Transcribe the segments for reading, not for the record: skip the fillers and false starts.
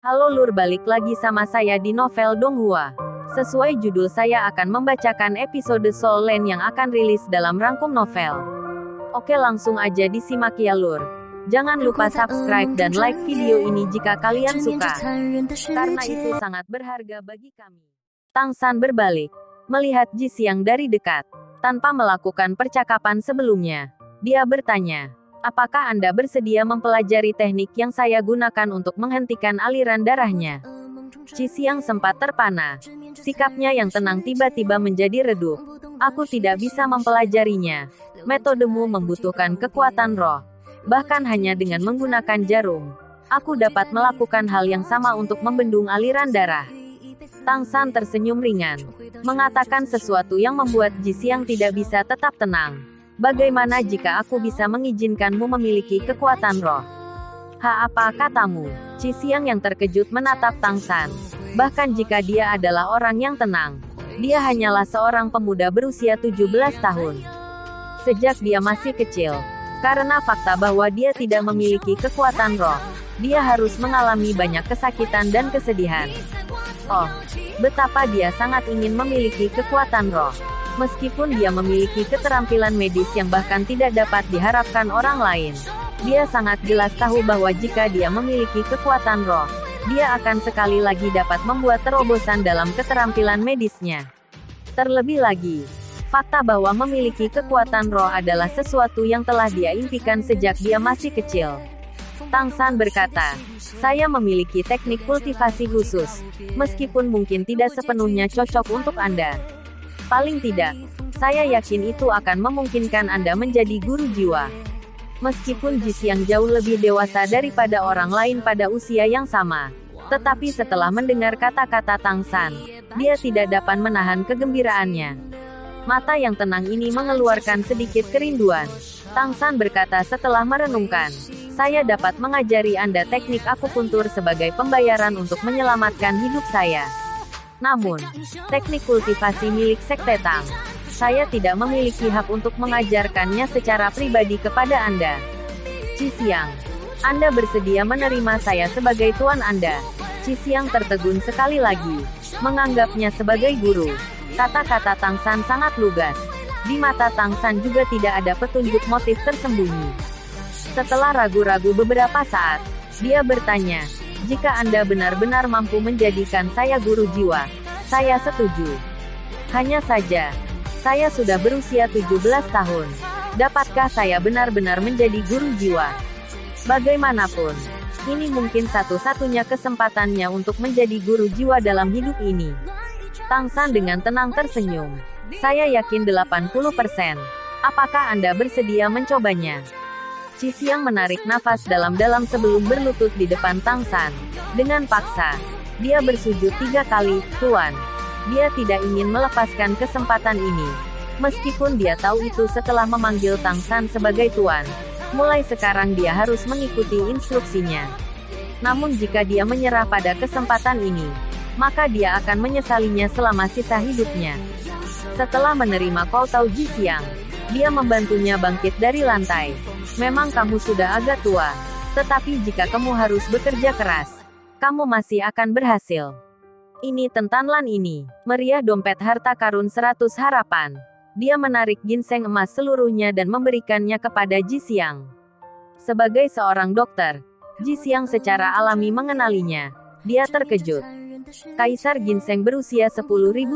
Halo Lur, balik lagi sama saya di novel Donghua. Sesuai judul, saya akan membacakan episode Soul Land yang akan rilis dalam rangkum novel. Oke, langsung aja disimak ya Lur. Jangan lupa subscribe dan like video ini jika kalian suka, karena itu sangat berharga bagi kami. Tang San berbalik, melihat Ji Xiang dari dekat. Tanpa melakukan percakapan sebelumnya, dia bertanya, apakah Anda bersedia mempelajari teknik yang saya gunakan untuk menghentikan aliran darahnya? Ji Xiang sempat terpana. Sikapnya yang tenang tiba-tiba menjadi redup. Aku tidak bisa mempelajarinya. Metodemu membutuhkan kekuatan roh. Bahkan hanya dengan menggunakan jarum, aku dapat melakukan hal yang sama untuk membendung aliran darah. Tang San tersenyum ringan, mengatakan sesuatu yang membuat Ji Xiang tidak bisa tetap tenang. Bagaimana jika aku bisa mengizinkanmu memiliki kekuatan roh? Apa katamu? Ji Xiang yang terkejut menatap Tang San. Bahkan jika dia adalah orang yang tenang, dia hanyalah seorang pemuda berusia 17 tahun. Sejak dia masih kecil, karena fakta bahwa dia tidak memiliki kekuatan roh, dia harus mengalami banyak kesakitan dan kesedihan. Oh, betapa dia sangat ingin memiliki kekuatan roh. Meskipun dia memiliki keterampilan medis yang bahkan tidak dapat diharapkan orang lain, dia sangat jelas tahu bahwa jika dia memiliki kekuatan roh, dia akan sekali lagi dapat membuat terobosan dalam keterampilan medisnya. Terlebih lagi, fakta bahwa memiliki kekuatan roh adalah sesuatu yang telah dia impikan sejak dia masih kecil. Tang San berkata, saya memiliki teknik kultivasi khusus, meskipun mungkin tidak sepenuhnya cocok untuk Anda. Paling tidak, saya yakin itu akan memungkinkan Anda menjadi guru jiwa. Meskipun Ji Xiang jauh lebih dewasa daripada orang lain pada usia yang sama, tetapi setelah mendengar kata-kata Tang San, dia tidak dapat menahan kegembiraannya. Mata yang tenang ini mengeluarkan sedikit kerinduan. Tang San berkata setelah merenungkan, saya dapat mengajari Anda teknik akupuntur sebagai pembayaran untuk menyelamatkan hidup saya. Namun, teknik kultivasi milik Sekte Tang, saya tidak memiliki hak untuk mengajarkannya secara pribadi kepada Anda. Ji Xiang, Anda bersedia menerima saya sebagai tuan Anda? Ji Xiang tertegun sekali lagi, menganggapnya sebagai guru. Kata-kata Tang San sangat lugas. Di mata Tang San juga tidak ada petunjuk motif tersembunyi. Setelah ragu-ragu beberapa saat, dia bertanya, jika Anda benar-benar mampu menjadikan saya guru jiwa, saya setuju. Hanya saja, saya sudah berusia 17 tahun. Dapatkah saya benar-benar menjadi guru jiwa? Bagaimanapun, ini mungkin satu-satunya kesempatannya untuk menjadi guru jiwa dalam hidup ini. Tang San dengan tenang tersenyum. Saya yakin 80%. Apakah Anda bersedia mencobanya? Ji Xiang menarik nafas dalam-dalam sebelum berlutut di depan Tang San. Dengan paksa, dia bersujud 3 kali, Tuan. Dia tidak ingin melepaskan kesempatan ini. Meskipun dia tahu itu setelah memanggil Tang San sebagai Tuan, mulai sekarang dia harus mengikuti instruksinya. Namun jika dia menyerah pada kesempatan ini, maka dia akan menyesalinya selama sisa hidupnya. Setelah menerima koutau Ji Xiang, dia membantunya bangkit dari lantai. Memang kamu sudah agak tua, tetapi jika kamu harus bekerja keras, kamu masih akan berhasil. Ini tentanlan ini, meriah dompet harta karun 100 harapan. Dia menarik ginseng emas seluruhnya dan memberikannya kepada Ji Xiang. Sebagai seorang dokter, Ji Xiang secara alami mengenalinya. Dia terkejut. Kaisar ginseng berusia 10.000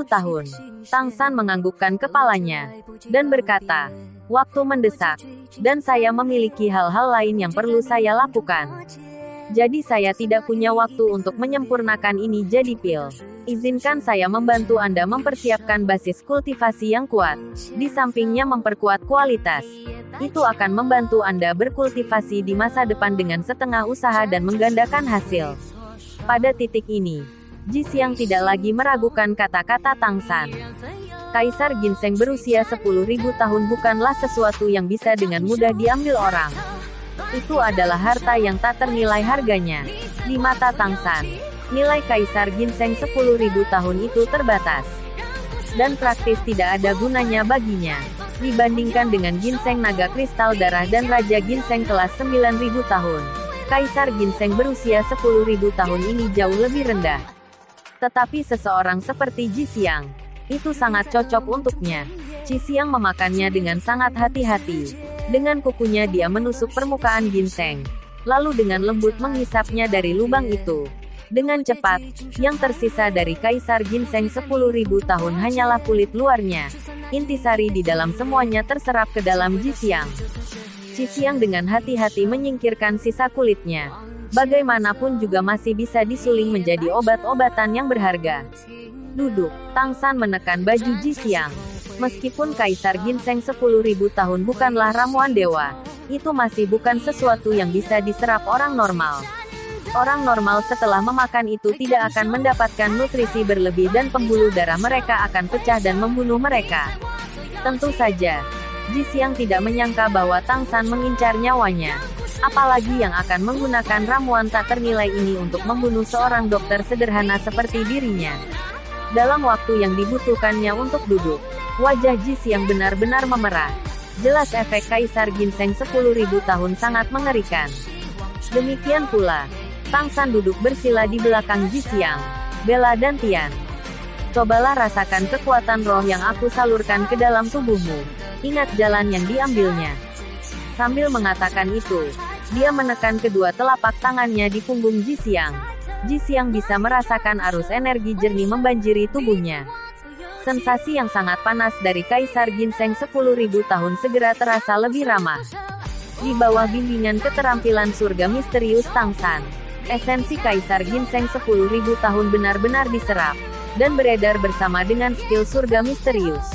tahun. Tang San menganggukkan kepalanya, dan berkata, waktu mendesak, dan saya memiliki hal-hal lain yang perlu saya lakukan. Jadi saya tidak punya waktu untuk menyempurnakan ini jadi pil. Izinkan saya membantu Anda mempersiapkan basis kultivasi yang kuat. Di sampingnya memperkuat kualitas. Itu akan membantu Anda berkultivasi di masa depan dengan setengah usaha dan menggandakan hasil. Pada titik ini, Ji Xiang tidak lagi meragukan kata-kata Tang San. Kaisar ginseng berusia 10.000 tahun bukanlah sesuatu yang bisa dengan mudah diambil orang. Itu adalah harta yang tak ternilai harganya. Di mata Tang San, nilai kaisar ginseng 10.000 tahun itu terbatas. Dan praktis tidak ada gunanya baginya. Dibandingkan dengan ginseng naga kristal darah dan raja ginseng kelas 9.000 tahun. Kaisar Ginseng berusia 10.000 tahun ini jauh lebih rendah. Tetapi seseorang seperti Ji Xiang, itu sangat cocok untuknya. Ji Xiang memakannya dengan sangat hati-hati. Dengan kukunya dia menusuk permukaan ginseng, lalu dengan lembut menghisapnya dari lubang itu. Dengan cepat, yang tersisa dari Kaisar Ginseng 10.000 tahun hanyalah kulit luarnya. Intisari di dalam semuanya terserap ke dalam Ji Xiang. Ji Xiang dengan hati-hati menyingkirkan sisa kulitnya. Bagaimanapun juga masih bisa disuling menjadi obat-obatan yang berharga. Duduk, Tang San menekan baju Ji Xiang. Meskipun Kaisar Ginseng 10.000 tahun bukanlah ramuan dewa, itu masih bukan sesuatu yang bisa diserap orang normal. Orang normal setelah memakan itu tidak akan mendapatkan nutrisi berlebih dan pembuluh darah mereka akan pecah dan membunuh mereka. Tentu saja, Ji Xiang tidak menyangka bahwa Tang San mengincar nyawanya. Apalagi yang akan menggunakan ramuan tak ternilai ini untuk membunuh seorang dokter sederhana seperti dirinya. Dalam waktu yang dibutuhkannya untuk duduk, wajah Ji Xiang benar-benar memerah. Jelas efek Kaisar Ginseng 10.000 tahun sangat mengerikan. Demikian pula, Tang San duduk bersila di belakang Ji Xiang, Bella dan Tian. Cobalah rasakan kekuatan roh yang aku salurkan ke dalam tubuhmu. Ingat jalan yang diambilnya. Sambil mengatakan itu, dia menekan kedua telapak tangannya di punggung Ji Xiang. Ji Xiang bisa merasakan arus energi jernih membanjiri tubuhnya. Sensasi yang sangat panas dari Kaisar Ginseng 10.000 tahun segera terasa lebih ramah. Di bawah bimbingan keterampilan surga misterius Tang San, esensi Kaisar Ginseng 10.000 tahun benar-benar diserap, dan beredar bersama dengan skill surga misterius.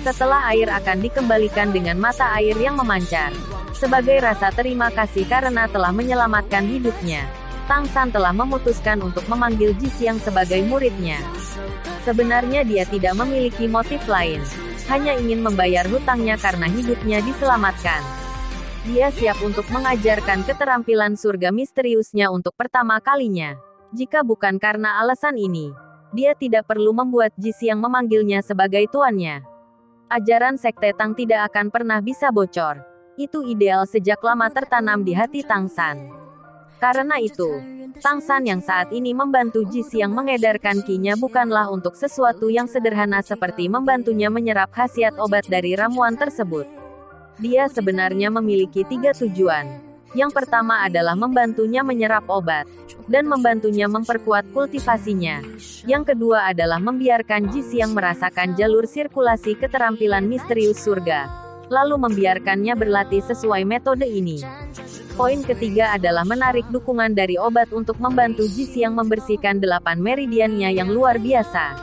Setelah air akan dikembalikan dengan mata air yang memancar, sebagai rasa terima kasih karena telah menyelamatkan hidupnya, Tang San telah memutuskan untuk memanggil Ji Xiang sebagai muridnya. Sebenarnya dia tidak memiliki motif lain, hanya ingin membayar hutangnya karena hidupnya diselamatkan. Dia siap untuk mengajarkan keterampilan surga misteriusnya untuk pertama kalinya. Jika bukan karena alasan ini, dia tidak perlu membuat Ji Xiang memanggilnya sebagai tuannya. Ajaran Sekte Tang tidak akan pernah bisa bocor. Itu ideal sejak lama tertanam di hati Tang San. Karena itu, Tang San yang saat ini membantu Ji Xiang mengedarkan ki-nya bukanlah untuk sesuatu yang sederhana seperti membantunya menyerap khasiat obat dari ramuan tersebut. Dia sebenarnya memiliki 3 tujuan. Yang pertama adalah membantunya menyerap obat, dan membantunya memperkuat kultivasinya. Yang kedua adalah membiarkan Ji Xiang merasakan jalur sirkulasi keterampilan misterius surga, lalu membiarkannya berlatih sesuai metode ini. Poin ketiga adalah menarik dukungan dari obat untuk membantu Ji Xiang membersihkan 8 meridiannya yang luar biasa.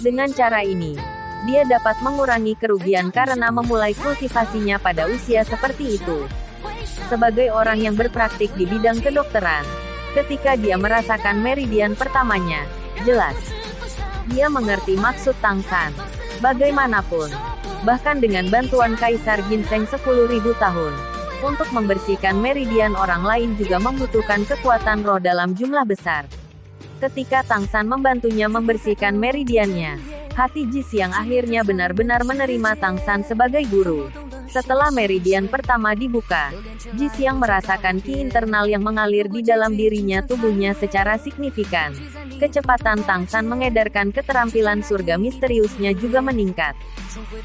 Dengan cara ini, dia dapat mengurangi kerugian karena memulai kultivasinya pada usia seperti itu. Sebagai orang yang berpraktik di bidang kedokteran, ketika dia merasakan meridian pertamanya, jelas, dia mengerti maksud Tang San. Bagaimanapun, bahkan dengan bantuan Kaisar Ginseng 10.000 tahun, untuk membersihkan meridian orang lain juga membutuhkan kekuatan roh dalam jumlah besar. Ketika Tang San membantunya membersihkan meridiannya, hati Ji Xiang akhirnya benar-benar menerima Tang San sebagai guru. Setelah meridian pertama dibuka, Ji Xiang merasakan ki internal yang mengalir di dalam dirinya tubuhnya secara signifikan. Kecepatan Tang San mengedarkan keterampilan surga misteriusnya juga meningkat.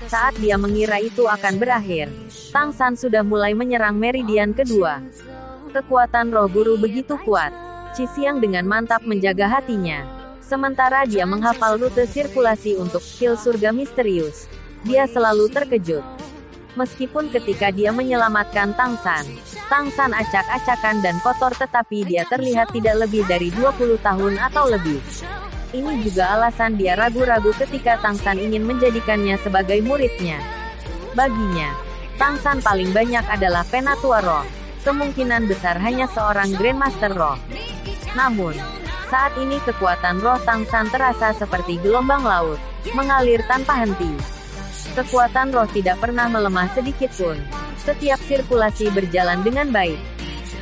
Saat dia mengira itu akan berakhir, Tang San sudah mulai menyerang meridian kedua. Kekuatan roh guru begitu kuat. Ji Xiang dengan mantap menjaga hatinya. Sementara dia menghafal rute sirkulasi untuk skill surga misterius, dia selalu terkejut. Meskipun ketika dia menyelamatkan Tang San acak-acakan dan kotor tetapi dia terlihat tidak lebih dari 20 tahun atau lebih. Ini juga alasan dia ragu-ragu ketika Tang San ingin menjadikannya sebagai muridnya. Baginya, Tang San paling banyak adalah penatua roh. Kemungkinan besar hanya seorang Grandmaster roh. Namun, saat ini kekuatan roh Tang San terasa seperti gelombang laut, mengalir tanpa henti. Kekuatan roh tidak pernah melemah sedikit pun. Setiap sirkulasi berjalan dengan baik.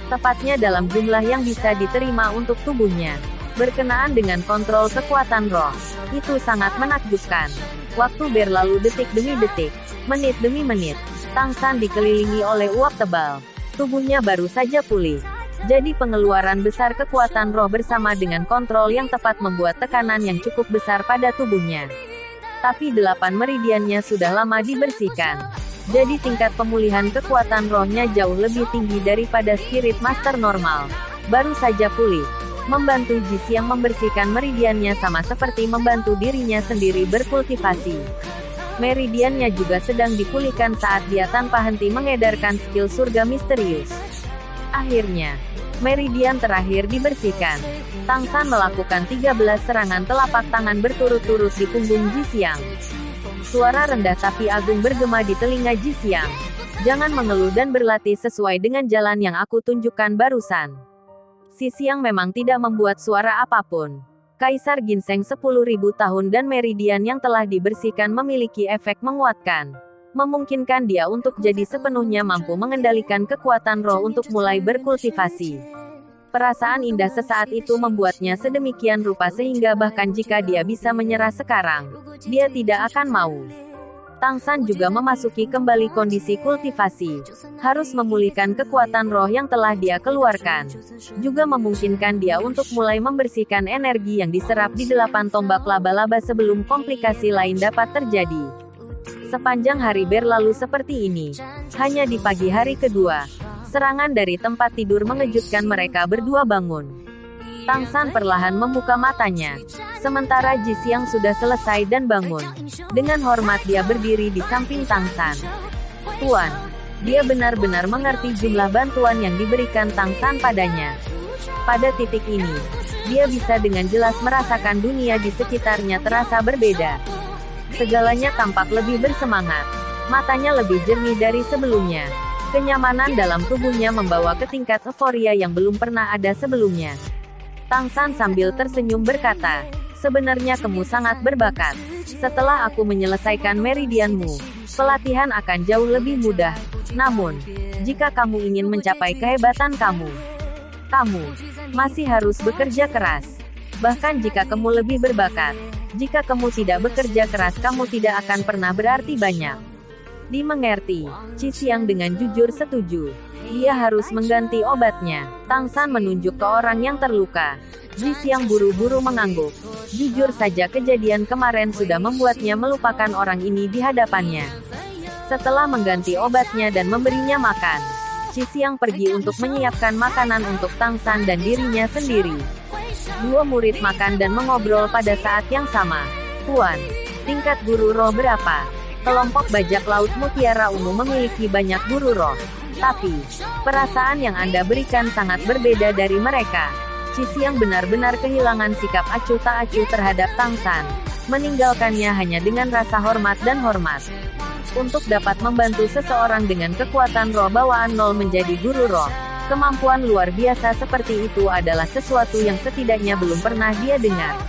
Tepatnya dalam jumlah yang bisa diterima untuk tubuhnya. Berkenaan dengan kontrol kekuatan roh, itu sangat menakjubkan. Waktu berlalu detik demi detik, menit demi menit. Tang San dikelilingi oleh uap tebal. Tubuhnya baru saja pulih. Jadi pengeluaran besar kekuatan roh bersama dengan kontrol yang tepat membuat tekanan yang cukup besar pada tubuhnya. Tapi 8 meridiannya sudah lama dibersihkan. Jadi tingkat pemulihan kekuatan rohnya jauh lebih tinggi daripada Spirit Master normal. Baru saja pulih. Membantu Jis yang membersihkan meridiannya sama seperti membantu dirinya sendiri berkultivasi. Meridiannya juga sedang dipulihkan saat dia tanpa henti mengedarkan skill surga misterius. Akhirnya, meridian terakhir dibersihkan. Tang San melakukan 13 serangan telapak tangan berturut-turut di punggung Ji Xiang. Suara rendah tapi agung bergema di telinga Ji Xiang. Jangan mengeluh dan berlatih sesuai dengan jalan yang aku tunjukkan barusan. Si Xiang memang tidak membuat suara apapun. Kaisar Ginseng 10.000 tahun dan meridian yang telah dibersihkan memiliki efek menguatkan. Memungkinkan dia untuk jadi sepenuhnya mampu mengendalikan kekuatan roh untuk mulai berkultivasi. Perasaan indah sesaat itu membuatnya sedemikian rupa sehingga bahkan jika dia bisa menyerah sekarang, dia tidak akan mau. Tang San juga memasuki kembali kondisi kultivasi. Harus memulihkan kekuatan roh yang telah dia keluarkan. Juga memungkinkan dia untuk mulai membersihkan energi yang diserap di 8 tombak laba-laba sebelum komplikasi lain dapat terjadi. Sepanjang hari berlalu seperti ini. Hanya di pagi hari kedua, serangan dari tempat tidur mengejutkan mereka berdua bangun. Tang San perlahan membuka matanya. Sementara Ji Xiang sudah selesai dan bangun. Dengan hormat dia berdiri di samping Tang San. Tuan, dia benar-benar mengerti jumlah bantuan yang diberikan Tang San padanya. Pada titik ini, dia bisa dengan jelas merasakan dunia di sekitarnya terasa berbeda. Segalanya tampak lebih bersemangat. Matanya lebih jernih dari sebelumnya. Kenyamanan dalam tubuhnya membawa ke tingkat euforia yang belum pernah ada sebelumnya. Tang San sambil tersenyum berkata, sebenarnya kamu sangat berbakat. Setelah aku menyelesaikan meridianmu, pelatihan akan jauh lebih mudah. Namun, jika kamu ingin mencapai kehebatan kamu masih harus bekerja keras. Bahkan jika kamu lebih berbakat, jika kamu tidak bekerja keras kamu tidak akan pernah berarti banyak. Dimengerti, Ji Xiang dengan jujur setuju. Dia harus mengganti obatnya. Tang San menunjuk ke orang yang terluka. Ji Xiang buru-buru mengangguk. Jujur saja kejadian kemarin sudah membuatnya melupakan orang ini di hadapannya. Setelah mengganti obatnya dan memberinya makan, Ji Xiang pergi untuk menyiapkan makanan untuk Tang San dan dirinya sendiri. Dua murid makan dan mengobrol pada saat yang sama. Tuan, tingkat guru roh berapa? Kelompok bajak laut Mutiara Ungu memiliki banyak guru roh. Tapi, perasaan yang Anda berikan sangat berbeda dari mereka. Ji Xiang benar-benar kehilangan sikap acuh tak acuh terhadap Tang San. Meninggalkannya hanya dengan rasa hormat dan hormat. Untuk dapat membantu seseorang dengan kekuatan roh bawaan 0 menjadi guru roh. Kemampuan luar biasa seperti itu adalah sesuatu yang setidaknya belum pernah dia dengar.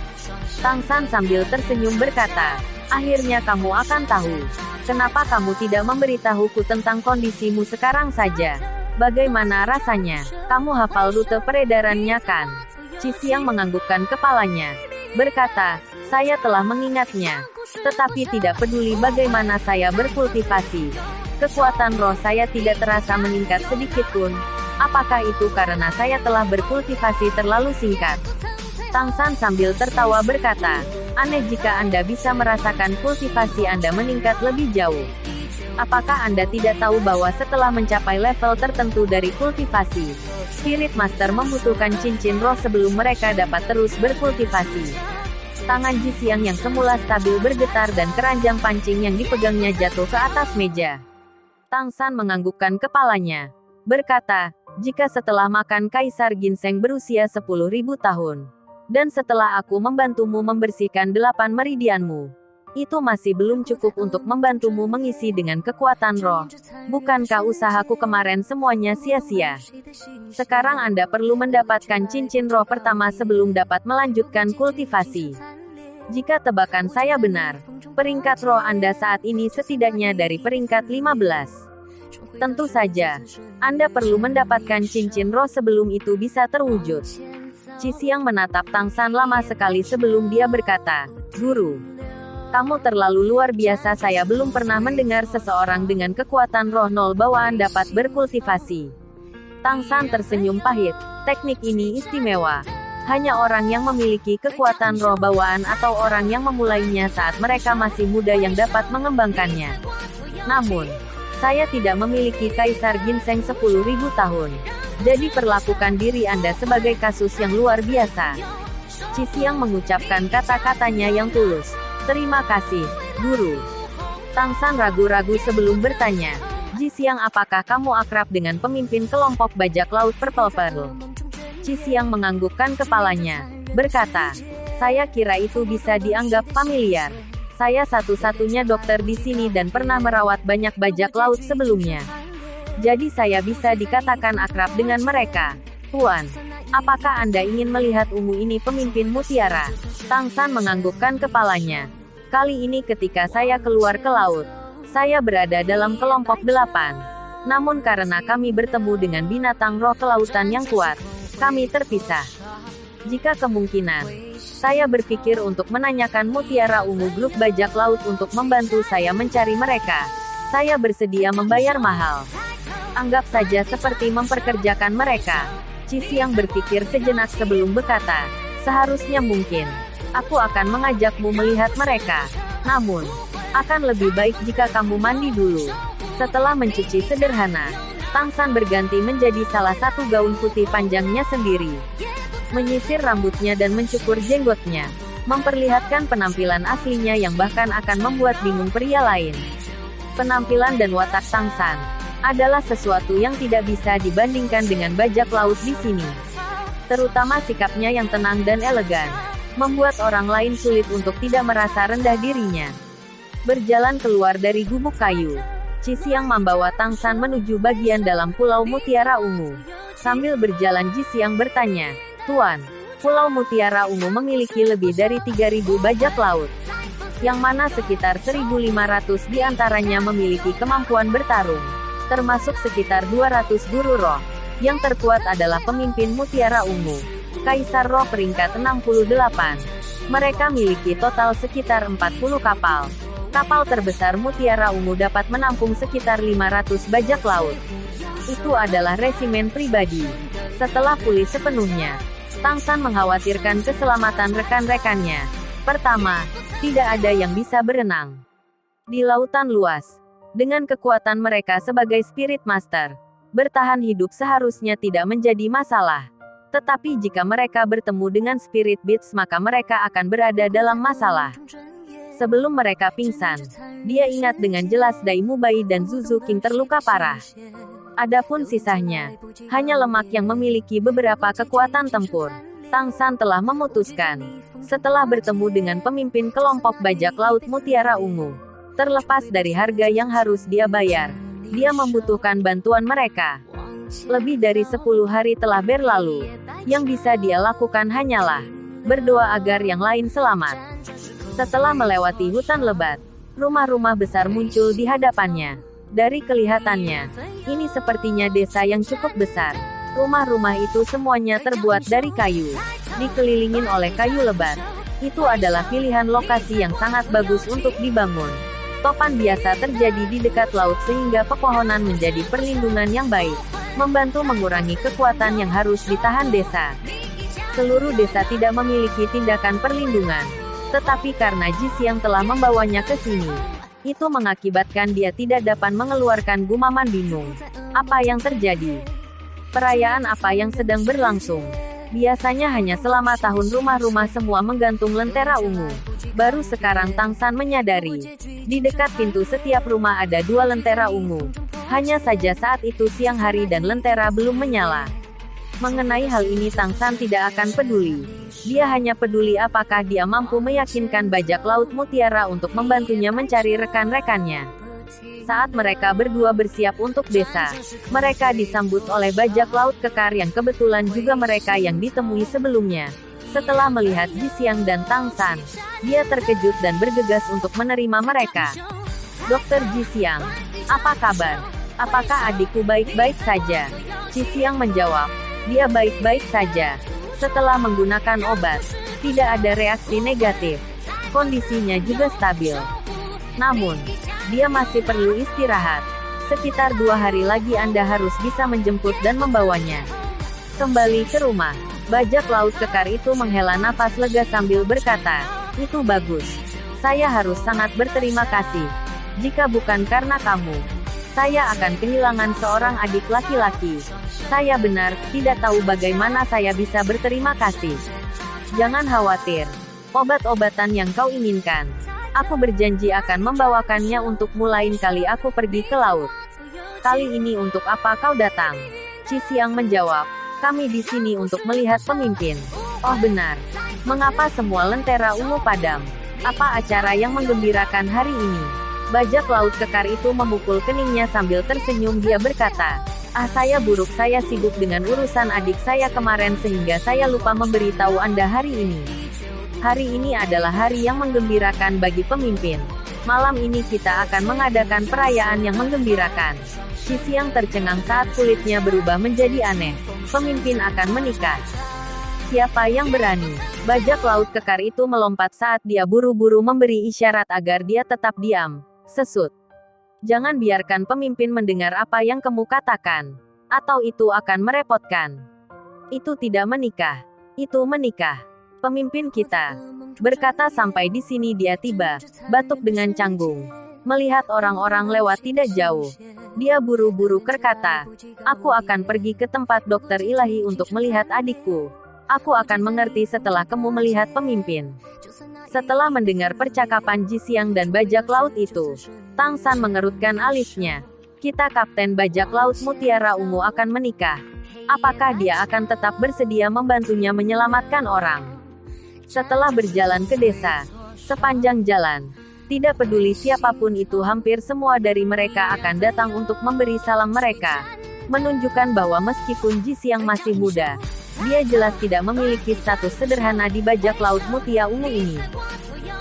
Tang San sambil tersenyum berkata, akhirnya kamu akan tahu. Kenapa kamu tidak memberitahuku tentang kondisimu sekarang saja? Bagaimana rasanya? Kamu hafal rute peredarannya kan? Ji Xiang menganggukkan kepalanya. Berkata, saya telah mengingatnya. Tetapi tidak peduli bagaimana saya berkultivasi. Kekuatan roh saya tidak terasa meningkat sedikitpun. Apakah itu karena saya telah berkultivasi terlalu singkat? Tang San sambil tertawa berkata, aneh jika Anda bisa merasakan kultivasi Anda meningkat lebih jauh. Apakah Anda tidak tahu bahwa setelah mencapai level tertentu dari kultivasi, Spirit Master membutuhkan cincin roh sebelum mereka dapat terus berkultivasi? Tangan Ji Xiang yang semula stabil bergetar dan keranjang pancing yang dipegangnya jatuh ke atas meja. Tang San menganggukkan kepalanya. Berkata, jika setelah makan Kaisar Ginseng berusia 10.000 tahun, dan setelah aku membantumu membersihkan 8 meridianmu, itu masih belum cukup untuk membantumu mengisi dengan kekuatan roh. Bukankah usahaku kemarin semuanya sia-sia? Sekarang Anda perlu mendapatkan cincin roh pertama sebelum dapat melanjutkan kultivasi. Jika tebakan saya benar, peringkat roh Anda saat ini setidaknya dari peringkat 15. Tentu saja, Anda perlu mendapatkan cincin roh sebelum itu bisa terwujud. Ji Xiang menatap Tang San lama sekali sebelum dia berkata, Guru, kamu terlalu luar biasa. Saya belum pernah mendengar seseorang dengan kekuatan roh 0 bawaan dapat berkultivasi. Tang San tersenyum pahit. Teknik ini istimewa. Hanya orang yang memiliki kekuatan roh bawaan atau orang yang memulainya saat mereka masih muda yang dapat mengembangkannya. Namun, saya tidak memiliki Kaisar Ginseng 10.000 tahun. Jadi perlakukan diri Anda sebagai kasus yang luar biasa. Qi Xiang mengucapkan kata-katanya yang tulus. Terima kasih, Guru. Tang San ragu-ragu sebelum bertanya. Qi Xiang, apakah kamu akrab dengan pemimpin kelompok bajak laut Purple Pearl? Qi Xiang menganggukkan kepalanya, berkata, saya kira itu bisa dianggap familiar. Saya satu-satunya dokter di sini dan pernah merawat banyak bajak laut sebelumnya. Jadi saya bisa dikatakan akrab dengan mereka. Tuan, apakah Anda ingin melihat ungu ini pemimpin mutiara? Tang San menganggukkan kepalanya. Kali ini ketika saya keluar ke laut, saya berada dalam kelompok 8. Namun karena kami bertemu dengan binatang roh kelautan yang kuat, kami terpisah. Jika kemungkinan, saya berpikir untuk menanyakan mutiara ungu grup bajak laut untuk membantu saya mencari mereka. Saya bersedia membayar mahal. Anggap saja seperti memperkerjakan mereka. Qi Xiang berpikir sejenak sebelum berkata, seharusnya mungkin, aku akan mengajakmu melihat mereka. Namun, akan lebih baik jika kamu mandi dulu. Setelah mencuci sederhana, Tang San berganti menjadi salah satu gaun putih panjangnya sendiri. Menyisir rambutnya dan mencukur jenggotnya. Memperlihatkan penampilan aslinya yang bahkan akan membuat bingung pria lain. Penampilan dan watak Tang San adalah sesuatu yang tidak bisa dibandingkan dengan bajak laut di sini. Terutama sikapnya yang tenang dan elegan, membuat orang lain sulit untuk tidak merasa rendah dirinya. Berjalan keluar dari gubuk kayu, Qi Xiang membawa Tang San menuju bagian dalam Pulau Mutiara Ungu. Sambil berjalan Qi Xiang bertanya, Tuan, Pulau Mutiara Ungu memiliki lebih dari 3.000 bajak laut, yang mana sekitar 1.500 diantaranya memiliki kemampuan bertarung, termasuk sekitar 200 guru roh. Yang terkuat adalah pemimpin Mutiara Ungu, Kaisar Roh peringkat 68. Mereka miliki total sekitar 40 kapal. Kapal terbesar Mutiara Ungu dapat menampung sekitar 500 bajak laut. Itu adalah resimen pribadi. Setelah pulih sepenuhnya, Tang San mengkhawatirkan keselamatan rekan-rekannya. Pertama, tidak ada yang bisa berenang di lautan luas. Dengan kekuatan mereka sebagai Spirit Master, bertahan hidup seharusnya tidak menjadi masalah. Tetapi jika mereka bertemu dengan Spirit Beasts maka mereka akan berada dalam masalah. Sebelum mereka pingsan, dia ingat dengan jelas Dai Mubai dan Zuzu King terluka parah. Adapun sisanya, hanya lemak yang memiliki beberapa kekuatan tempur. Tang San telah memutuskan, setelah bertemu dengan pemimpin kelompok bajak laut Mutiara Ungu, terlepas dari harga yang harus dia bayar, dia membutuhkan bantuan mereka. Lebih dari 10 hari telah berlalu, yang bisa dia lakukan hanyalah berdoa agar yang lain selamat. Setelah melewati hutan lebat, rumah-rumah besar muncul di hadapannya. Dari kelihatannya, ini sepertinya desa yang cukup besar. Rumah-rumah itu semuanya terbuat dari kayu, dikelilingin oleh kayu lebat. Itu adalah pilihan lokasi yang sangat bagus untuk dibangun. Topan biasa terjadi di dekat laut sehingga pepohonan menjadi perlindungan yang baik, membantu mengurangi kekuatan yang harus ditahan desa. Seluruh desa tidak memiliki tindakan perlindungan. Tetapi karena Qi Xiang telah membawanya ke sini, itu mengakibatkan dia tidak dapat mengeluarkan gumaman bingung. Apa yang terjadi? Perayaan apa yang sedang berlangsung? Biasanya hanya selama tahun rumah-rumah semua menggantung lentera ungu. Baru sekarang Tang San menyadari, di dekat pintu setiap rumah ada 2 lentera ungu. Hanya saja saat itu siang hari dan lentera belum menyala. Mengenai hal ini Tang San tidak akan peduli. Dia hanya peduli apakah dia mampu meyakinkan bajak laut Mutiara untuk membantunya mencari rekan-rekannya. Saat mereka berdua bersiap untuk desa, mereka disambut oleh bajak laut kekar yang kebetulan juga mereka yang ditemui sebelumnya. Setelah melihat Qi Xiang dan Tang San, dia terkejut dan bergegas untuk menerima mereka. Dokter Qi Xiang, apa kabar? Apakah adikku baik-baik saja? Qi Xiang menjawab, dia baik-baik saja. Setelah menggunakan obat, tidak ada reaksi negatif. Kondisinya juga stabil. Namun, dia masih perlu istirahat. Sekitar 2 hari lagi Anda harus bisa menjemput dan membawanya kembali ke rumah. Bajak laut kekar itu menghela nafas lega sambil berkata, "Itu bagus. Saya harus sangat berterima kasih. Jika bukan karena kamu, saya akan kehilangan seorang adik laki-laki. Saya benar tidak tahu bagaimana saya bisa berterima kasih. Jangan khawatir. Obat-obatan yang kau inginkan, aku berjanji akan membawakannya untukmu lain kali aku pergi ke laut. Kali ini untuk apa kau datang?" Qi Xiang menjawab, "Kami di sini untuk melihat pemimpin." "Oh benar. Mengapa semua lentera ungu padam? Apa acara yang menggembirakan hari ini?" Bajak laut kekar itu memukul keningnya sambil tersenyum. Dia berkata, saya buruk, saya sibuk dengan urusan adik saya kemarin sehingga saya lupa memberitahu Anda hari ini. Hari ini adalah hari yang menggembirakan bagi pemimpin. Malam ini kita akan mengadakan perayaan yang menggembirakan." Qi Xiang tercengang saat kulitnya berubah menjadi aneh. Pemimpin akan menikah. Siapa yang berani? Bajak laut kekar itu melompat saat dia buru-buru memberi isyarat agar dia tetap diam. Sesut. "Jangan biarkan pemimpin mendengar apa yang kamu katakan. Atau itu akan merepotkan." "Itu tidak menikah. Itu menikah. Pemimpin kita." Berkata sampai di sini dia tiba, batuk dengan canggung. Melihat orang-orang lewat tidak jauh, dia buru-buru berkata, "Aku akan pergi ke tempat dokter ilahi untuk melihat adikku. Aku akan mengerti setelah kamu melihat pemimpin." Setelah mendengar percakapan Qi Xiang dan bajak laut itu, Tang San mengerutkan alisnya. "Kita Kapten Bajak Laut Mutiara Ungu akan menikah. Apakah dia akan tetap bersedia membantunya menyelamatkan orang?" Setelah berjalan ke desa, sepanjang jalan, tidak peduli siapapun itu, hampir semua dari mereka akan datang untuk memberi salam mereka, menunjukkan bahwa meskipun Qi Xiang masih muda, dia jelas tidak memiliki status sederhana di bajak laut mutia ungu ini.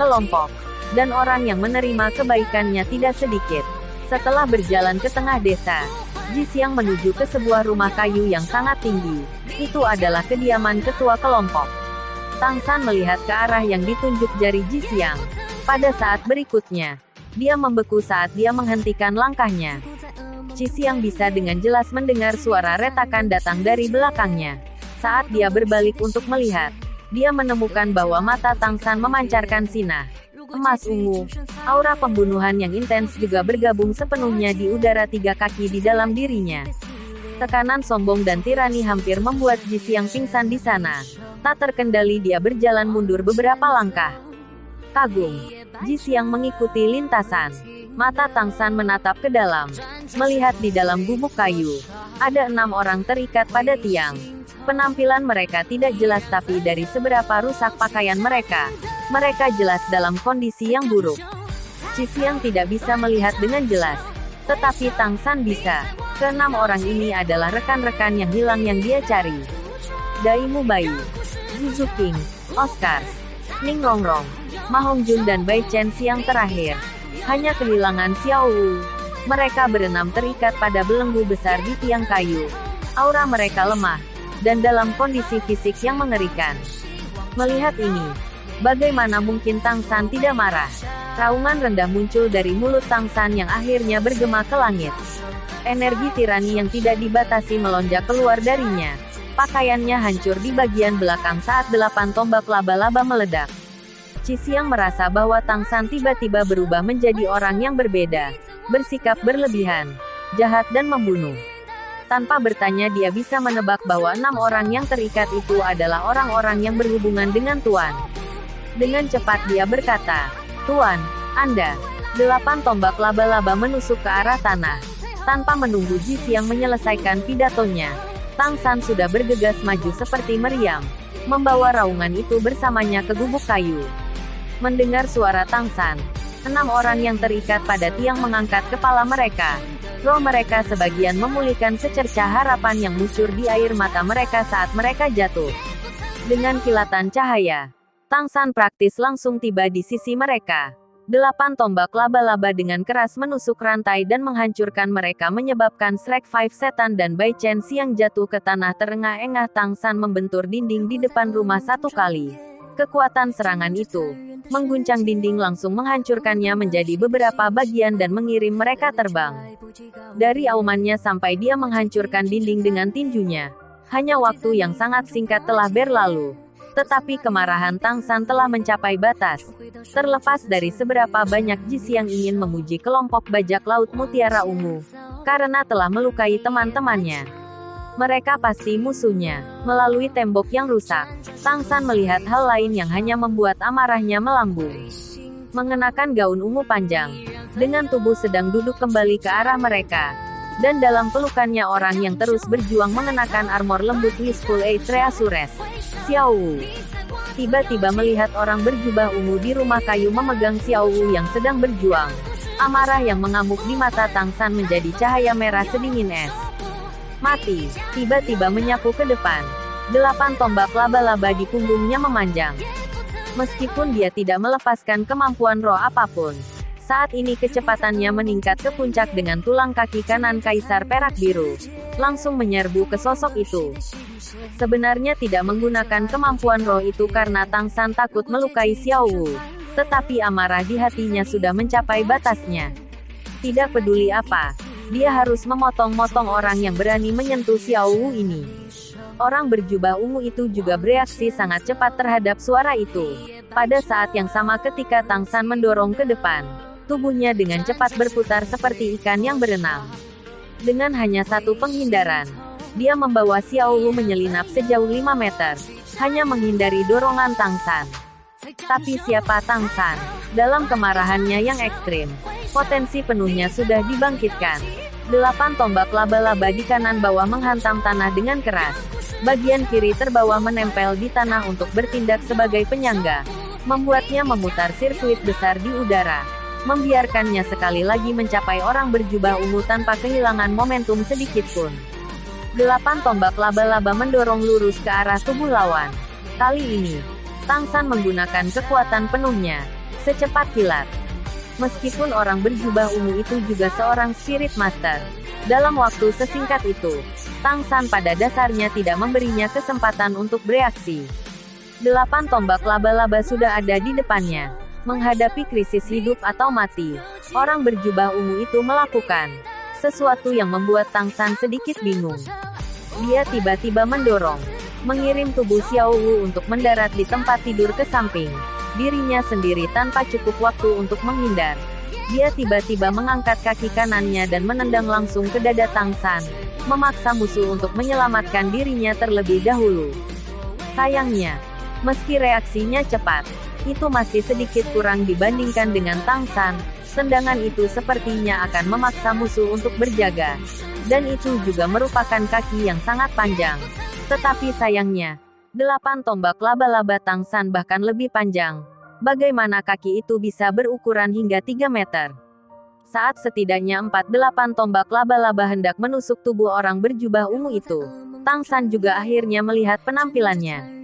Kelompok dan orang yang menerima kebaikannya tidak sedikit. Setelah berjalan ke tengah desa, Qi Xiang menuju ke sebuah rumah kayu yang sangat tinggi. Itu adalah kediaman ketua kelompok. Tang San melihat ke arah yang ditunjuk jari Qi Xiang. Pada saat berikutnya, dia membeku saat dia menghentikan langkahnya. Qi Xiang bisa dengan jelas mendengar suara retakan datang dari belakangnya. Saat dia berbalik untuk melihat, dia menemukan bahwa mata Tang San memancarkan sinar emas ungu. Aura pembunuhan yang intens juga bergabung sepenuhnya di udara 3 kaki di dalam dirinya. Tekanan sombong dan tirani hampir membuat Qi Xiang pingsan di sana. Tak terkendali dia berjalan mundur beberapa langkah. Kagum. Qi Xiang mengikuti lintasan. Mata Tang San menatap ke dalam. Melihat di dalam gubuk kayu, ada 6 orang terikat pada tiang. Penampilan mereka tidak jelas, tapi dari seberapa rusak pakaian mereka, mereka jelas dalam kondisi yang buruk. Qi Xiang tidak bisa melihat dengan jelas, tetapi Tang San bisa. Ke-6 orang ini adalah rekan-rekan yang hilang yang dia cari. Daimu Bayu, Zhu King, Oscars, Ning Rongrong, Ma Hongjun dan Bai Chen Xiang terakhir. Hanya kehilangan Xiao Wu. Mereka berenam terikat pada belenggu besar di tiang kayu. Aura mereka lemah, dan dalam kondisi fisik yang mengerikan. Melihat ini, bagaimana mungkin Tang San tidak marah? Raungan rendah muncul dari mulut Tang San yang akhirnya bergema ke langit. Energi tirani yang tidak dibatasi melonjak keluar darinya. Pakaiannya hancur di bagian belakang saat 8 tombak laba-laba meledak. Qi Xiang merasa bahwa Tang San tiba-tiba berubah menjadi orang yang berbeda, bersikap berlebihan, jahat dan membunuh. Tanpa bertanya dia bisa menebak bahwa 6 orang yang terikat itu adalah orang-orang yang berhubungan dengan Tuan. Dengan cepat dia berkata, "Tuan, Anda." 8 tombak laba-laba menusuk ke arah tanah. Tanpa menunggu Qi Xiang menyelesaikan pidatonya, Tang San sudah bergegas maju seperti meriam, membawa raungan itu bersamanya ke gubuk kayu. Mendengar suara Tang San, 6 orang yang terikat pada tiang mengangkat kepala mereka. Roh mereka sebagian memulihkan secercah harapan yang muncul di air mata mereka saat mereka jatuh. Dengan kilatan cahaya, Tang San praktis langsung tiba di sisi mereka. 8 tombak laba-laba dengan keras menusuk rantai dan menghancurkan mereka, menyebabkan Shrek Five Setan dan Bai Chen Xiang jatuh ke tanah terengah-engah. Tang San membentur dinding di depan rumah 1 kali. Kekuatan serangan itu Mengguncang dinding langsung menghancurkannya menjadi beberapa bagian dan mengirim mereka terbang. Dari aumannya sampai dia menghancurkan dinding dengan tinjunya. Hanya waktu yang sangat singkat telah berlalu. Tetapi kemarahan Tang San telah mencapai batas. Terlepas dari seberapa banyak Jis yang ingin memuji kelompok bajak laut Mutiara Ungu, karena telah melukai teman-temannya, mereka pasti musuhnya. Melalui tembok yang rusak, Tang San melihat hal lain yang hanya membuat amarahnya melambung. Mengenakan gaun ungu panjang, dengan tubuh sedang duduk kembali ke arah mereka. Dan dalam pelukannya orang yang terus berjuang mengenakan armor lembut Wishful Eitreasures, Xiao Wu. Tiba-tiba melihat orang berjubah ungu di rumah kayu memegang Xiao Wu yang sedang berjuang. Amarah yang mengamuk di mata Tang San menjadi cahaya merah sedingin es. Mati, tiba-tiba menyapu ke depan. 8 tombak laba-laba di punggungnya memanjang. Meskipun dia tidak melepaskan kemampuan roh apapun, saat ini kecepatannya meningkat ke puncak dengan tulang kaki kanan Kaisar Perak Biru, langsung menyerbu ke sosok itu. Sebenarnya tidak menggunakan kemampuan roh itu karena Tang San takut melukai Xiao Wu, tetapi amarah di hatinya sudah mencapai batasnya. Tidak peduli apa, dia harus memotong-motong orang yang berani menyentuh Xiao Wu ini. Orang berjubah ungu itu juga bereaksi sangat cepat terhadap suara itu. Pada saat yang sama ketika Tang San mendorong ke depan, tubuhnya dengan cepat berputar seperti ikan yang berenang. Dengan hanya satu penghindaran, dia membawa Xiao Wu menyelinap sejauh 5 meter, hanya menghindari dorongan Tang San. Tapi siapa Tang San? Dalam kemarahannya yang ekstrim, potensi penuhnya sudah dibangkitkan. 8 tombak laba-laba di kanan bawah menghantam tanah dengan keras. Bagian kiri terbawah menempel di tanah untuk bertindak sebagai penyangga, membuatnya memutar sirkuit besar di udara, membiarkannya sekali lagi mencapai orang berjubah ungu tanpa kehilangan momentum sedikit pun. 8 tombak laba-laba mendorong lurus ke arah tubuh lawan. Kali ini, Tang San menggunakan kekuatan penuhnya, secepat kilat. Meskipun orang berjubah ungu itu juga seorang spirit master, dalam waktu sesingkat itu, Tang San pada dasarnya tidak memberinya kesempatan untuk bereaksi. 8 tombak laba-laba sudah ada di depannya. Menghadapi krisis hidup atau mati, orang berjubah ungu itu melakukan sesuatu yang membuat Tang San sedikit bingung. Dia tiba-tiba mendorong, mengirim tubuh Xiao Wu untuk mendarat di tempat tidur ke samping dirinya sendiri tanpa cukup waktu untuk menghindar. Dia tiba-tiba mengangkat kaki kanannya dan menendang langsung ke dada Tang San, memaksa musuh untuk menyelamatkan dirinya terlebih dahulu. Sayangnya, meski reaksinya cepat, itu masih sedikit kurang dibandingkan dengan Tang San. Tendangan itu sepertinya akan memaksa musuh untuk berjaga, dan itu juga merupakan kaki yang sangat panjang. Tetapi sayangnya, 8 tombak laba-laba Tang San bahkan lebih panjang. Bagaimana kaki itu bisa berukuran hingga 3 meter? Saat setidaknya 48 tombak laba-laba hendak menusuk tubuh orang berjubah ungu itu, Tang San juga akhirnya melihat penampilannya.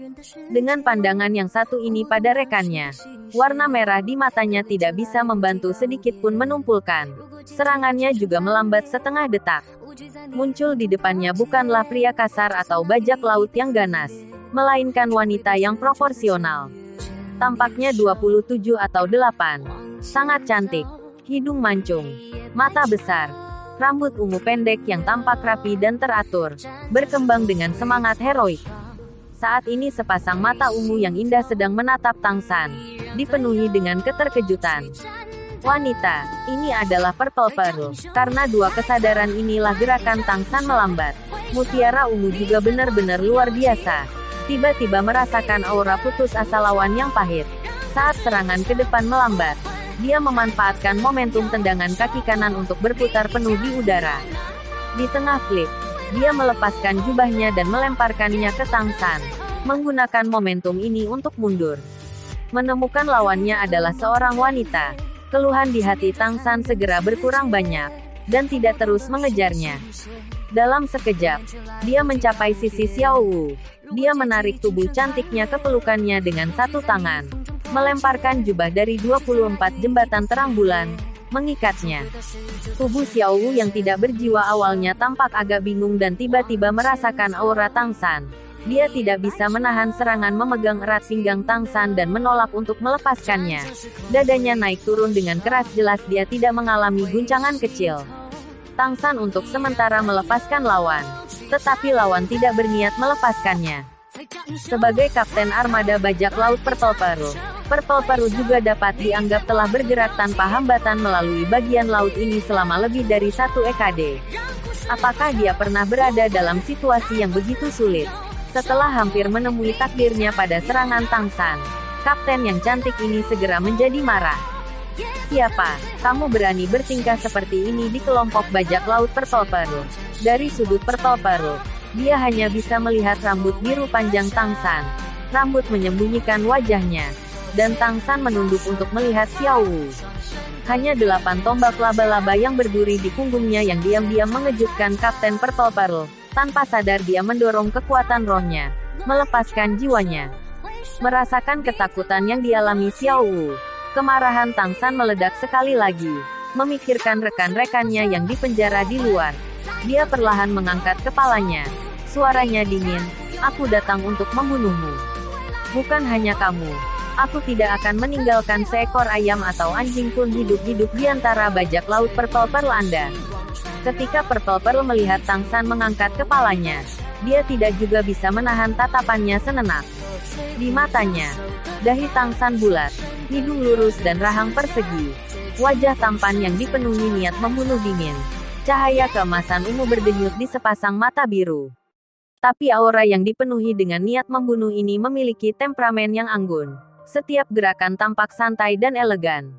Dengan pandangan yang satu ini pada rekannya, warna merah di matanya tidak bisa membantu sedikit pun menumpulkan. Serangannya juga melambat setengah detak. Muncul di depannya bukanlah pria kasar atau bajak laut yang ganas, melainkan wanita yang proporsional. Tampaknya 27 atau 8. Sangat cantik. Hidung mancung. Mata besar. Rambut ungu pendek yang tampak rapi dan teratur. Berkembang dengan semangat heroik. Saat ini sepasang mata ungu yang indah sedang menatap Tang San, dipenuhi dengan keterkejutan. Wanita, ini adalah Purple Pearl. Karena dua kesadaran inilah gerakan Tang San melambat. Mutiara ungu juga benar-benar luar biasa. Tiba-tiba merasakan aura putus asa lawan yang pahit. Saat serangan ke depan melambat, dia memanfaatkan momentum tendangan kaki kanan untuk berputar penuh di udara. Di tengah flip, dia melepaskan jubahnya dan melemparkannya ke Tang San, menggunakan momentum ini untuk mundur. Menemukan lawannya adalah seorang wanita. Keluhan di hati Tang San segera berkurang banyak, dan tidak terus mengejarnya. Dalam sekejap, dia mencapai sisi Xiao Wu. Dia menarik tubuh cantiknya ke pelukannya dengan satu tangan, melemparkan jubah dari 24 jembatan terang bulan, mengikatnya. Tubuh Xiao Wu yang tidak berjiwa awalnya tampak agak bingung dan tiba-tiba merasakan aura Tang San. Dia tidak bisa menahan serangan memegang erat pinggang Tang San dan menolak untuk melepaskannya. Dadanya naik turun dengan keras, jelas dia tidak mengalami guncangan kecil. Tang San untuk sementara melepaskan lawan. Tetapi lawan tidak berniat melepaskannya. Sebagai kapten armada bajak laut Purple Pearl juga dapat dianggap telah bergerak tanpa hambatan melalui bagian laut ini selama lebih dari 1 dekade. Apakah dia pernah berada dalam situasi yang begitu sulit? Setelah hampir menemui takdirnya pada serangan Tang San, kapten yang cantik ini segera menjadi marah. Siapa? Kamu berani bertingkah seperti ini di kelompok bajak laut Purple Pearl? Dari sudut Purple Pearl, dia hanya bisa melihat rambut biru panjang Tang San. Rambut menyembunyikan wajahnya. Dan Tang San menunduk untuk melihat Xiao Wu. Hanya 8 tombak laba-laba yang berduri di punggungnya yang diam-diam mengejutkan Kapten Purple Pearl. Tanpa sadar dia mendorong kekuatan rohnya, melepaskan jiwanya. Merasakan ketakutan yang dialami Xiao Wu, kemarahan Tang San meledak sekali lagi. Memikirkan rekan-rekannya yang dipenjara di luar, dia perlahan mengangkat kepalanya. Suaranya dingin, "Aku datang untuk membunuhmu. Bukan hanya kamu. Aku tidak akan meninggalkan seekor ayam atau anjing pun hidup-hidup di antara bajak laut Purple Pearl Anda." Ketika Purple Pearl melihat Tang San mengangkat kepalanya, dia tidak juga bisa menahan tatapannya sejenak. Di matanya, dahi Tang San bulat, hidung lurus dan rahang persegi. Wajah tampan yang dipenuhi niat membunuh dingin. Cahaya keemasan ungu berdenyut di sepasang mata biru. Tapi aura yang dipenuhi dengan niat membunuh ini memiliki temperamen yang anggun. Setiap gerakan tampak santai dan elegan.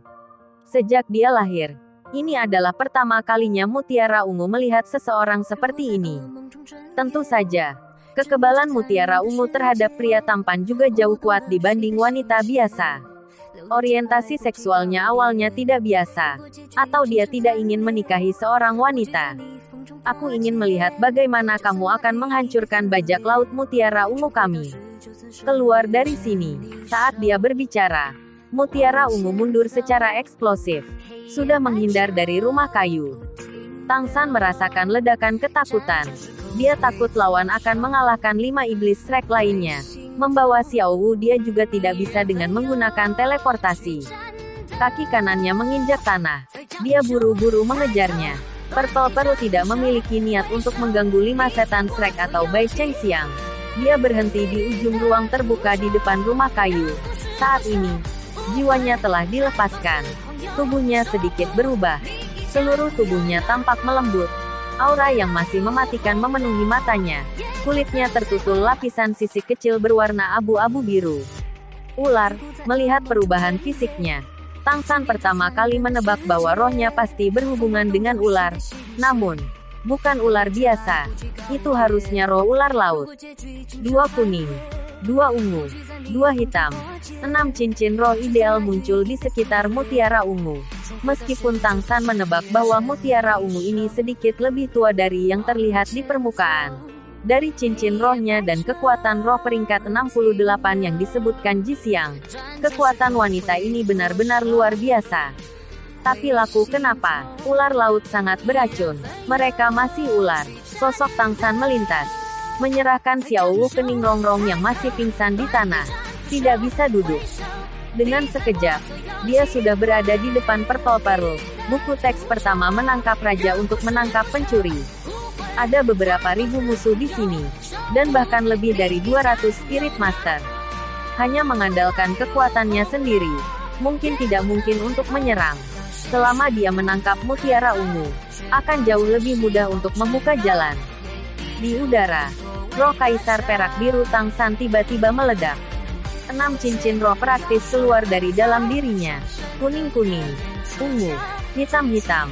Sejak dia lahir, ini adalah pertama kalinya Mutiara Ungu melihat seseorang seperti ini. Tentu saja, kekebalan Mutiara Ungu terhadap pria tampan juga jauh kuat dibanding wanita biasa. Orientasi seksualnya awalnya tidak biasa, atau dia tidak ingin menikahi seorang wanita. Aku ingin melihat bagaimana kamu akan menghancurkan bajak laut Mutiara Ungu kami. Keluar dari sini. Saat dia berbicara, Mutiara Ungu mundur secara eksplosif. Sudah menghindar dari rumah kayu. Tang San merasakan ledakan ketakutan. Dia takut lawan akan mengalahkan 5 iblis Shrek lainnya. Membawa Xiao Wu dia juga tidak bisa dengan menggunakan teleportasi. Kaki kanannya menginjak tanah. Dia buru-buru mengejarnya. Purple Pearl tidak memiliki niat untuk mengganggu 5 setan Shrek atau Bai Cheng Xiang. Dia berhenti di ujung ruang terbuka di depan rumah kayu. Saat ini, jiwanya telah dilepaskan. Tubuhnya sedikit berubah. Seluruh tubuhnya tampak melembut. Aura yang masih mematikan memenuhi matanya. Kulitnya tertutul lapisan sisik kecil berwarna abu-abu biru. Ular, melihat perubahan fisiknya. Tang San pertama kali menebak bahwa rohnya pasti berhubungan dengan ular. Namun, bukan ular biasa. Itu harusnya roh ular laut. 2 kuning, 2 ungu, 2 hitam. 6 cincin roh ideal muncul di sekitar Mutiara Ungu. Meskipun Tang San menebak bahwa Mutiara Ungu ini sedikit lebih tua dari yang terlihat di permukaan. Dari cincin rohnya dan kekuatan roh peringkat 68 yang disebutkan Ji Xiang, kekuatan wanita ini benar-benar luar biasa. Tapi laku kenapa? Ular laut sangat beracun. Mereka masih ular. Sosok Tang San melintas. Menyerahkan Xiao Wu ke Ning Rongrong yang masih pingsan di tanah. Tidak bisa duduk. Dengan sekejap, dia sudah berada di depan Purple Pearl. Buku teks pertama menangkap raja untuk menangkap pencuri. Ada beberapa ribu musuh di sini. Dan bahkan lebih dari 200 Spirit Master. Hanya mengandalkan kekuatannya sendiri. Mungkin tidak mungkin untuk menyerang. Selama dia menangkap Mutiara Ungu, akan jauh lebih mudah untuk membuka jalan. Di udara, roh Kaisar Perak Biru Tang San tiba-tiba meledak. 6 cincin roh praktis keluar dari dalam dirinya. Kuning-kuning, ungu, hitam-hitam,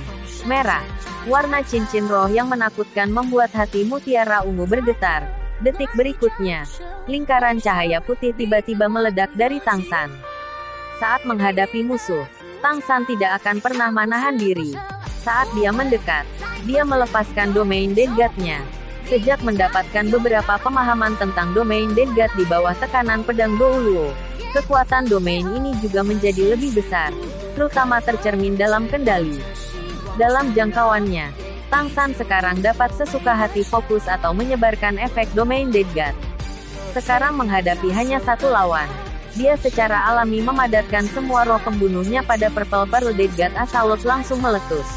merah. Warna cincin roh yang menakutkan membuat hati Mutiara Ungu bergetar. Detik berikutnya, lingkaran cahaya putih tiba-tiba meledak dari Tang San. Saat menghadapi musuh, Tang San tidak akan pernah menahan diri. Saat dia mendekat, dia melepaskan domain Dead God-nya. Sejak mendapatkan beberapa pemahaman tentang domain Dead God di bawah tekanan pedang Douluo, kekuatan domain ini juga menjadi lebih besar, terutama tercermin dalam kendali. Dalam jangkauannya, Tang San sekarang dapat sesuka hati fokus atau menyebarkan efek domain Dead God. Sekarang menghadapi hanya satu lawan. Dia secara alami memadatkan semua roh pembunuhnya pada Purple Pearl Dead God Assault langsung meletus.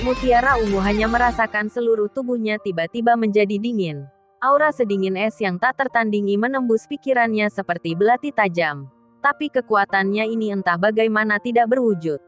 Mutiara Ungu hanya merasakan seluruh tubuhnya tiba-tiba menjadi dingin. Aura sedingin es yang tak tertandingi menembus pikirannya seperti belati tajam. Tapi kekuatannya ini entah bagaimana tidak berwujud.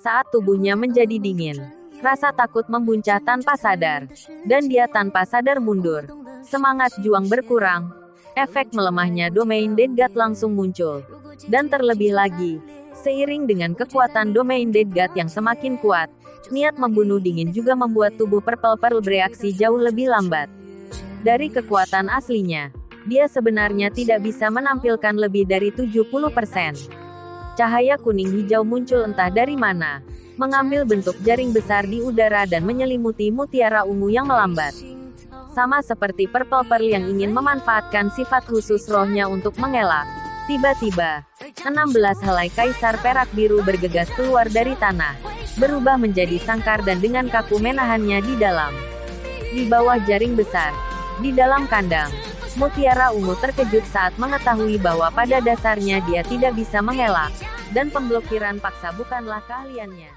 Saat tubuhnya menjadi dingin, rasa takut membuncah tanpa sadar. Dan dia tanpa sadar mundur. Semangat juang berkurang. Efek melemahnya domain Dead God langsung muncul. Dan terlebih lagi, seiring dengan kekuatan domain Dead God yang semakin kuat, niat membunuh dingin juga membuat tubuh Purple Pearl bereaksi jauh lebih lambat. Dari kekuatan aslinya, dia sebenarnya tidak bisa menampilkan lebih dari 70%. Cahaya kuning hijau muncul entah dari mana, mengambil bentuk jaring besar di udara dan menyelimuti mutiara ungu yang melambat. Sama seperti Purple Pearl yang ingin memanfaatkan sifat khusus rohnya untuk mengelak. Tiba-tiba, 16 helai kaisar perak biru bergegas keluar dari tanah, berubah menjadi sangkar dan dengan kaku menahannya di dalam. Di bawah jaring besar, di dalam kandang, Mutiara Ungu terkejut saat mengetahui bahwa pada dasarnya dia tidak bisa mengelak, dan pemblokiran paksa bukanlah keahliannya.